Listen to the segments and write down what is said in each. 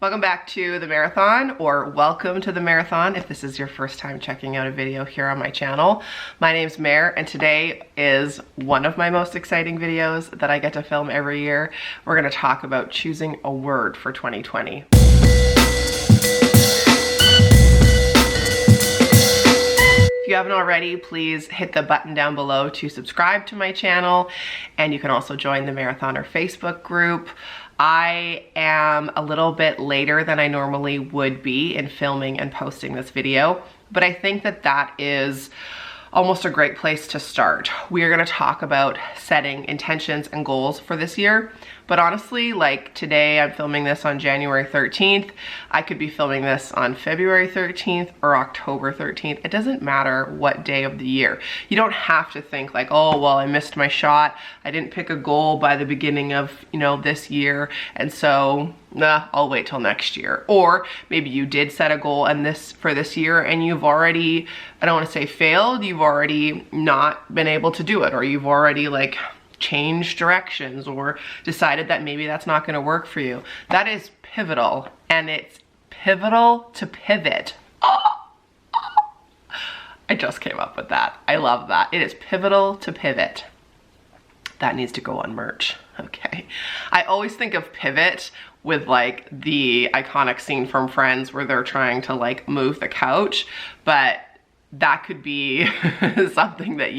Welcome back to the marathon, or welcome to the marathon if this is your first time checking out a video here on my channel. My name's Mare, and today is one of my most exciting videos that I get to film every year. We're going to talk about choosing a word for 2020. If you haven't already, please hit the button down below to subscribe to my channel, and you can also join the Marathoner Facebook group. I am a little bit later than I normally would be in filming and posting this video, but I think that that is almost a great place to start. We are going to talk about setting intentions and goals for this year, but honestly, like today I'm filming this on January 13th. I could be filming this on February 13th or October 13th. It doesn't matter what day of the year. You don't have to think like, oh, well, I missed my shot. I didn't pick a goal by the beginning of, this year, and so I'll wait till next year. Or maybe you did set a goal for this year and you've already, I don't want to say failed, you've already not been able to do it, or you've already like changed directions or decided that maybe that's not going to work for you. That is pivotal, and it's pivotal to pivot. I just came up with that. I love that. It is pivotal to pivot. That needs to go on merch. Okay. I always think of pivot with like the iconic scene from Friends where they're trying to like move the couch, but that could be something that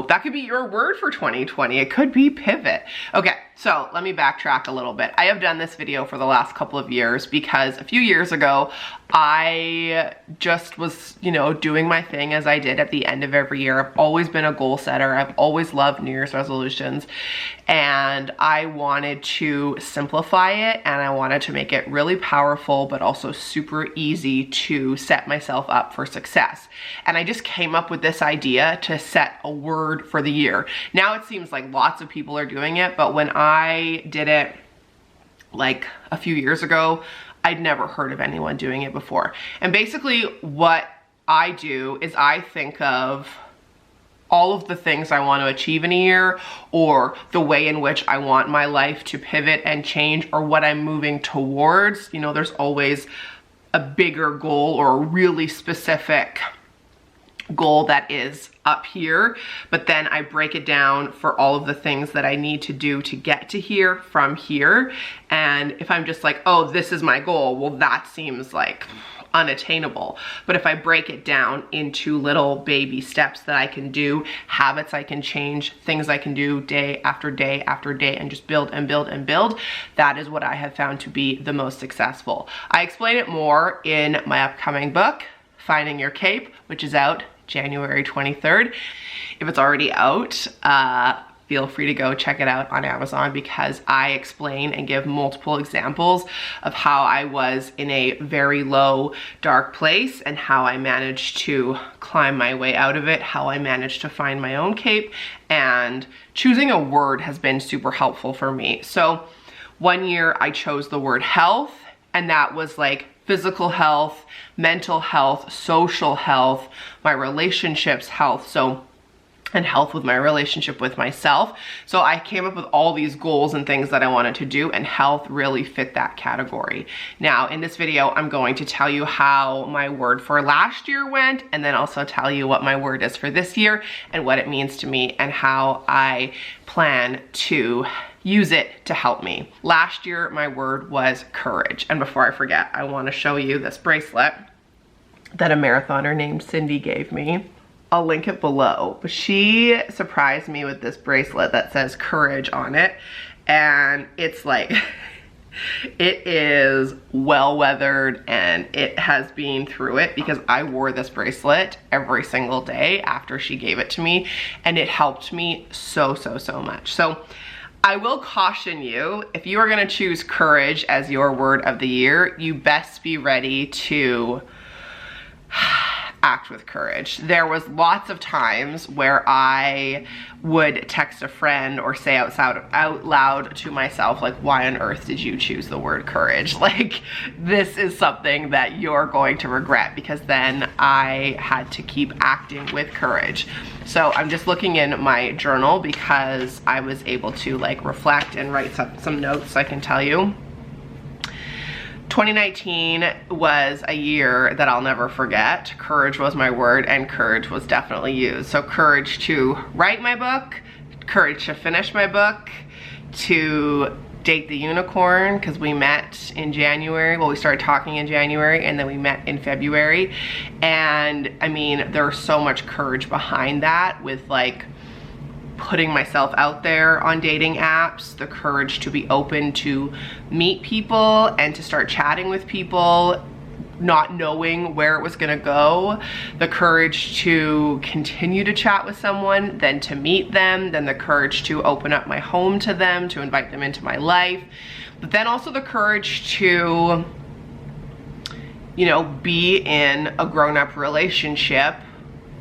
that could be your word for 2020. It could be pivot. Okay, so let me backtrack a little bit. I have done this video for the last couple of years because a few years ago, I just was, doing my thing as I did at the end of every year. I've always been a goal setter. I've always loved New Year's resolutions, and I wanted to simplify it, and I wanted to make it really powerful, but also super easy to set myself up for success. And I just came up with this idea to set a word for the year. Now it seems like lots of people are doing it, but when I did it like a few years ago, I'd never heard of anyone doing it before. And basically what I do is I think of all of the things I want to achieve in a year, or the way in which I want my life to pivot and change, or what I'm moving towards. There's always a bigger goal or a really specific goal that is up here, but then I break it down for all of the things that I need to do to get to here from here. And if I'm just like, oh, this is my goal, well, that seems like unattainable. But if I break it down into little baby steps that I can do, habits I can change, things I can do day after day after day, and just build and build and build, that is what I have found to be the most successful. I explain it more in my upcoming book, Finding Your Cape, which is out January 23rd. If it's already out, feel free to go check it out on Amazon, because I explain and give multiple examples of how I was in a very low, dark place and how I managed to climb my way out of it, how I managed to find my own cape, and choosing a word has been super helpful for me. So one year I chose the word health, and that was like physical health, mental health, social health, my relationships health, and health with my relationship with myself. So I came up with all these goals and things that I wanted to do, and health really fit that category. Now, in this video, I'm going to tell you how my word for last year went, and then also tell you what my word is for this year and what it means to me and how I plan to use it to help me. Last year, my word was courage. And before I forget, I want to show you this bracelet that a marathoner named Cindy gave me. I'll link it below. But she surprised me with this bracelet that says courage on it. And it's like, it is well weathered, and it has been through it, because I wore this bracelet every single day after she gave it to me, and it helped me so much. So I will caution you, if you are going to choose courage as your word of the year, you best be ready to act with courage. There was lots of times where I would text a friend or say out loud to myself, like, why on earth did you choose the word courage? Like, this is something that you're going to regret, because then I had to keep acting with courage. So I'm just looking in my journal because I was able to like reflect and write some notes, I can tell you. 2019 was a year that I'll never forget. Courage was my word, and courage was definitely used. So courage to write my book, courage to finish my book, to date the unicorn, because we met in January. Well, we started talking in January and then we met in February. And I mean, there's so much courage behind that, with like putting myself out there on dating apps, the courage to be open to meet people and to start chatting with people, not knowing where it was gonna go, the courage to continue to chat with someone, then to meet them, then the courage to open up my home to them, to invite them into my life, but then also the courage to, you know, be in a grown-up relationship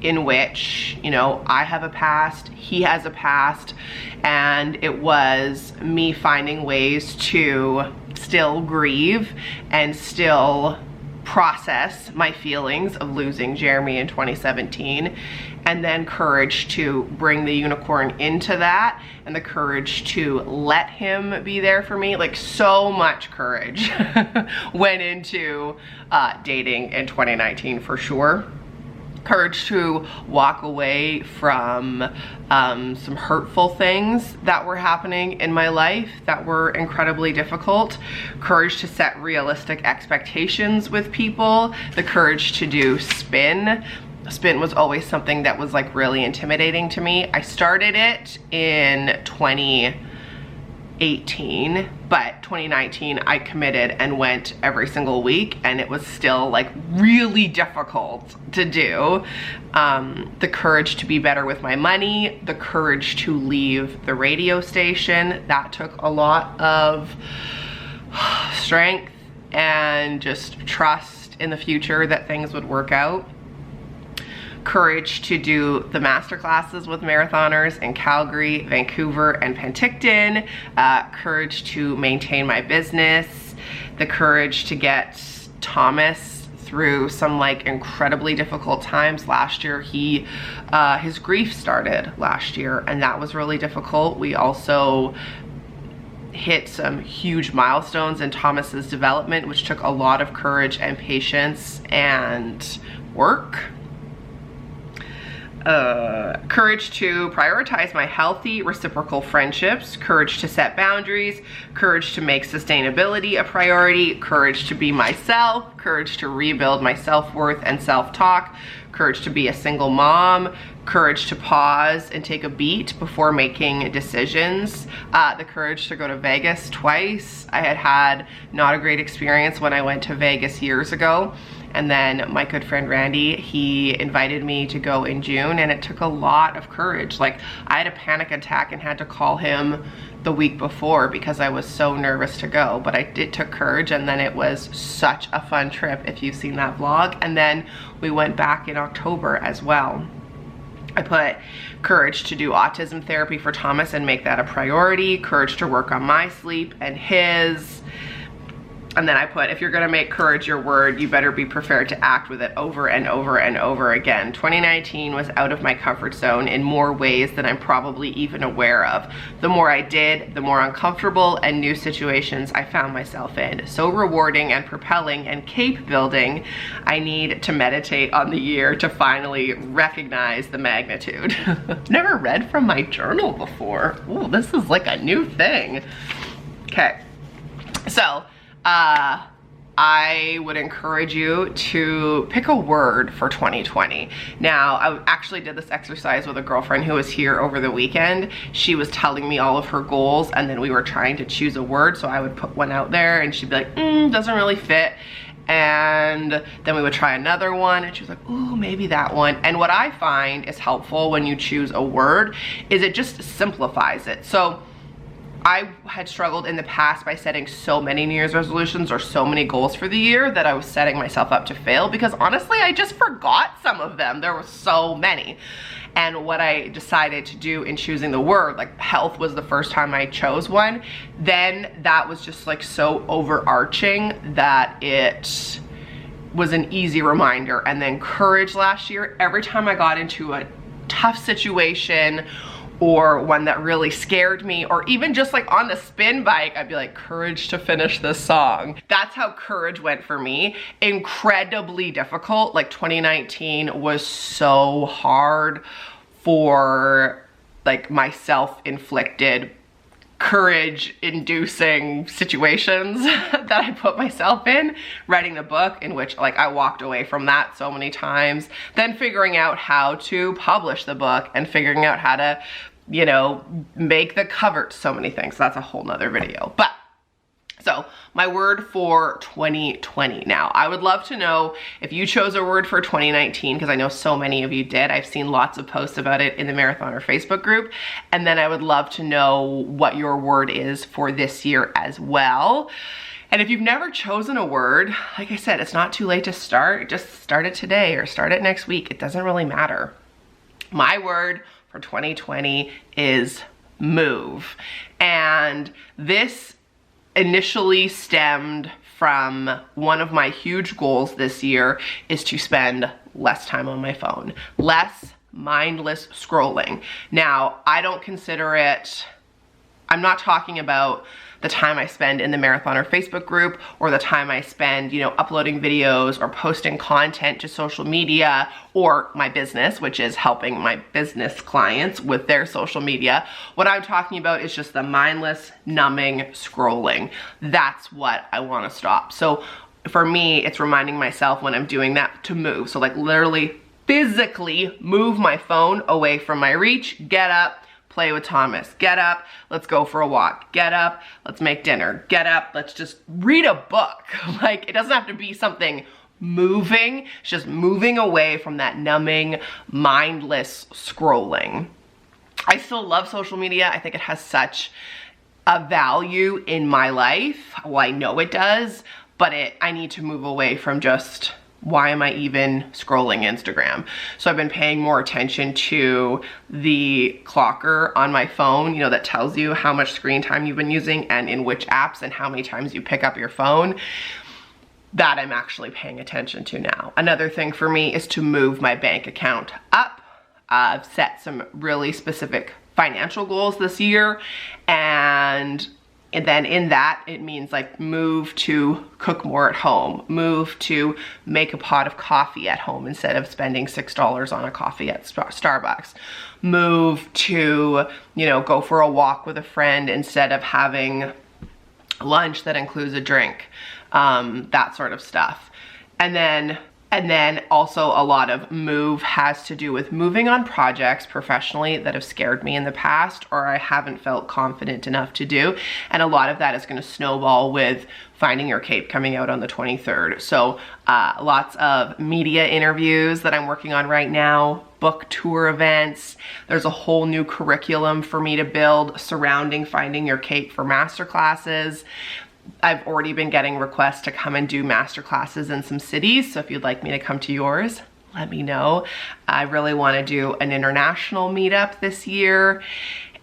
in which, you know, I have a past, he has a past, and it was me finding ways to still grieve and still process my feelings of losing Jeremy in 2017, and then courage to bring the unicorn into that, and the courage to let him be there for me. Like, so much courage went into dating in 2019 for sure. Courage to walk away from some hurtful things that were happening in my life that were incredibly difficult. Courage to set realistic expectations with people. The courage to do spin. Spin was always something that was like really intimidating to me. I started it in 2018, but 2019 I committed and went every single week, and it was still like really difficult to do. The courage to be better with my money, the courage to leave the radio station, that took a lot of strength and just trust in the future that things would work out. Courage to do the masterclasses with marathoners in Calgary, Vancouver, and Penticton. Courage to maintain my business. The courage to get Thomas through some like incredibly difficult times last year. His grief started last year, and that was really difficult. We also hit some huge milestones in Thomas's development, which took a lot of courage and patience and work. Courage to prioritize my healthy reciprocal friendships, courage to set boundaries, courage to make sustainability a priority, courage to be myself, courage to rebuild my self-worth and self-talk, courage to be a single mom, courage to pause and take a beat before making decisions, the courage to go to Vegas twice. I had not a great experience when I went to Vegas years ago. And then my good friend Randy, he invited me to go in June, and it took a lot of courage. Like, I had a panic attack and had to call him the week before because I was so nervous to go. But it took courage, and then it was such a fun trip, if you've seen that vlog. And then we went back in October as well. I put courage to do autism therapy for Thomas and make that a priority, courage to work on my sleep and his. And then I put, if you're gonna make courage your word, you better be prepared to act with it over and over and over again. 2019 was out of my comfort zone in more ways than I'm probably even aware of. The more I did, the more uncomfortable and new situations I found myself in. So rewarding and propelling and cape building, I need to meditate on the year to finally recognize the magnitude. Never read from my journal before. Ooh, this is like a new thing. Okay, so, I would encourage you to pick a word for 2020. Now, I actually did this exercise with a girlfriend who was here over the weekend. She was telling me all of her goals, and then we were trying to choose a word, so I would put one out there, and she'd be like, doesn't really fit. And then we would try another one, and she was like, ooh, maybe that one. And what I find is helpful when you choose a word is it just simplifies it. So I had struggled in the past by setting so many New Year's resolutions or so many goals for the year that I was setting myself up to fail, because honestly, I just forgot some of them. There were so many. And what I decided to do in choosing the word, like health was the first time I chose one, then that was just like so overarching that it was an easy reminder. And then courage last year, every time I got into a tough situation or one that really scared me, or even just like on the spin bike, I'd be like, courage to finish this song. That's how courage went for me. Incredibly difficult. Like 2019 was so hard for like my self-inflicted courage inducing situations that I put myself in, writing the book, in which like I walked away from that so many times, then figuring out how to publish the book and figuring out how to, you know, make the cover, so many things. That's a whole nother video. But so my word for 2020. Now, I would love to know if you chose a word for 2019, because I know so many of you did. I've seen lots of posts about it in the Marathoner Facebook group. And then I would love to know what your word is for this year as well. And if you've never chosen a word, like I said, it's not too late to start. Just start it today or start it next week. It doesn't really matter. My word for 2020 is move. And this initially stemmed from one of my huge goals this year is to spend less time on my phone, less mindless scrolling. Now, I don't consider it, I'm not talking about the time I spend in the Marathoner Facebook group or the time I spend, you know, uploading videos or posting content to social media or my business, which is helping my business clients with their social media. What I'm talking about is just the mindless, numbing scrolling. That's what I want to stop. So for me, it's reminding myself when I'm doing that to move. So like literally physically move my phone away from my reach, get up, play with Thomas, get up, let's go for a walk, get up, let's make dinner, get up, let's just read a book. Like, it doesn't have to be something moving, it's just moving away from that numbing, mindless scrolling. I still love social media. I think it has such a value in my life. Well, I know it does, but I need to move away from just, why am I even scrolling Instagram? So I've been paying more attention to the clocker on my phone, you know, that tells you how much screen time you've been using and in which apps and how many times you pick up your phone. That I'm actually paying attention to now. Another thing for me is to move my bank account up. I've set some really specific financial goals this year, and then in that, it means like move to cook more at home, move to make a pot of coffee at home instead of spending $6 on a coffee at Starbucks, move to, you know, go for a walk with a friend instead of having lunch that includes a drink, that sort of stuff. And then also a lot of move has to do with moving on projects professionally that have scared me in the past or I haven't felt confident enough to do. And a lot of that is going to snowball with Finding Your Cape coming out on the 23rd. So lots of media interviews that I'm working on right now, book tour events. There's a whole new curriculum for me to build surrounding Finding Your Cape for masterclasses. I've already been getting requests to come and do masterclasses in some cities, so if you'd like me to come to yours, let me know. I really want to do an international meetup this year,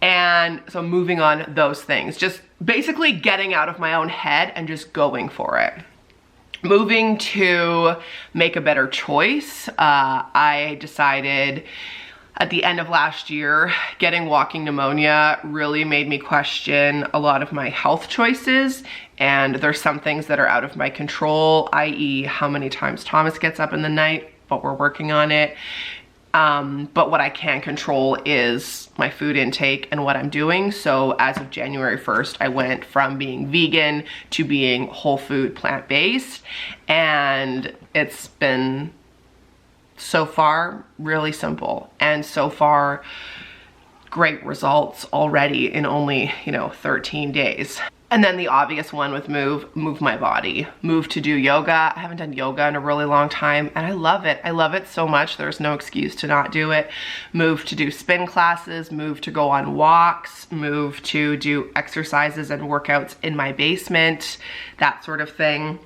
and so moving on those things. Just basically getting out of my own head and just going for it. Moving to make a better choice. I decided at the end of last year, getting walking pneumonia really made me question a lot of my health choices, and there's some things that are out of my control, i.e. how many times Thomas gets up in the night, but we're working on it. But what I can control is my food intake and what I'm doing. So as of January 1st, I went from being vegan to being whole food plant-based, and it's been so far really simple, and so far great results already in only, you know, 13 days. And then the obvious one with move my body, move to do yoga. I haven't done yoga in a really long time, and I love it. I love it so much. There's no excuse to not do it. Move to do spin classes, move to go on walks, move to do exercises and workouts in my basement, that sort of thing.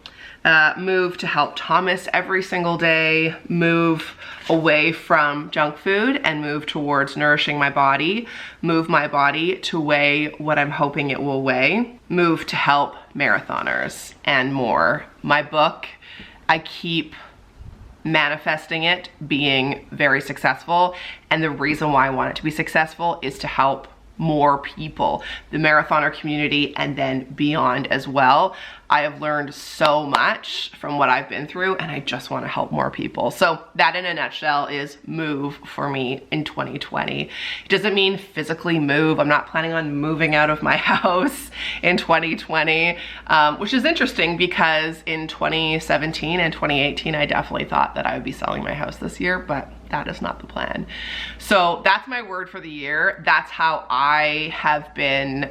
Move to help Thomas every single day, move away from junk food and move towards nourishing my body, move my body to weigh what I'm hoping it will weigh, move to help marathoners, and more. My book, I keep manifesting it being very successful. And the reason why I want it to be successful is to help more people, the marathoner community, and then beyond as well. I have learned so much from what I've been through, and I just want to help more people. So that in a nutshell is move for me in 2020. It doesn't mean physically move. I'm not planning on moving out of my house in 2020, which is interesting because in 2017 and 2018, I definitely thought that I would be selling my house this year, but that is not the plan. So that's my word for the year. That's how I have been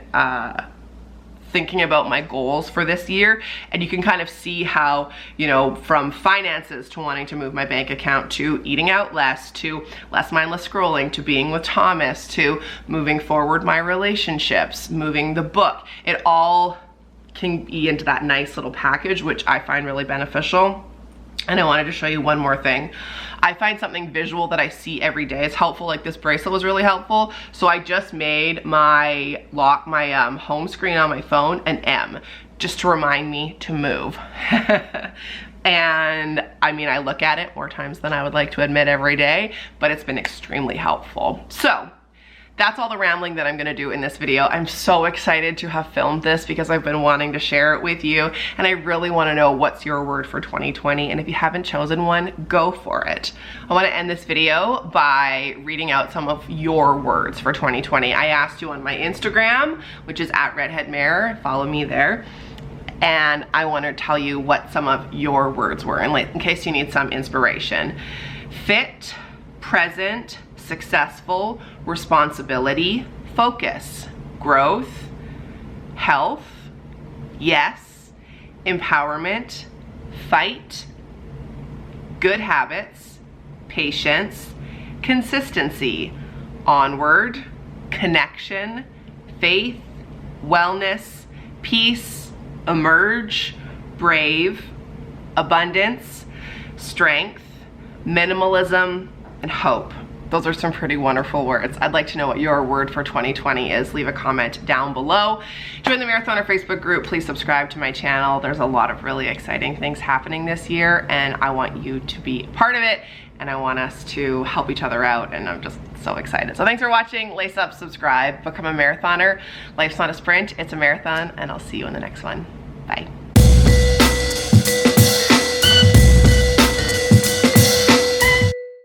thinking about my goals for this year. And you can kind of see how, you know, from finances to wanting to move my bank account, to eating out less, to less mindless scrolling, to being with Thomas, to moving forward my relationships, moving the book. It all can be into that nice little package, which I find really beneficial. And I wanted to show you one more thing. I find something visual that I see every day is helpful. Like this bracelet was really helpful. So I just made my home screen on my phone an M, just to remind me to move. And I mean, I look at it more times than I would like to admit every day, but it's been extremely helpful. So that's all the rambling that I'm gonna do in this video. I'm so excited to have filmed this because I've been wanting to share it with you, and I really wanna know what's your word for 2020, and if you haven't chosen one, go for it. I wanna end this video by reading out some of your words for 2020. I asked you on my Instagram, which is @redheadmare, follow me there, and I wanna tell you what some of your words were, in case you need some inspiration. Fit, present, successful, responsibility, focus, growth, health, yes, empowerment, fight, good habits, patience, consistency, onward, connection, faith, wellness, peace, emerge, brave, abundance, strength, minimalism, and hope. Those are some pretty wonderful words. I'd like to know what your word for 2020 is. Leave a comment down below. Join the Marathoner Facebook group. Please subscribe to my channel. There's a lot of really exciting things happening this year, and I want you to be part of it, and I want us to help each other out, and I'm just so excited. So thanks for watching. Lace up, subscribe, become a marathoner. Life's not a sprint, it's a marathon, and I'll see you in the next one. Bye.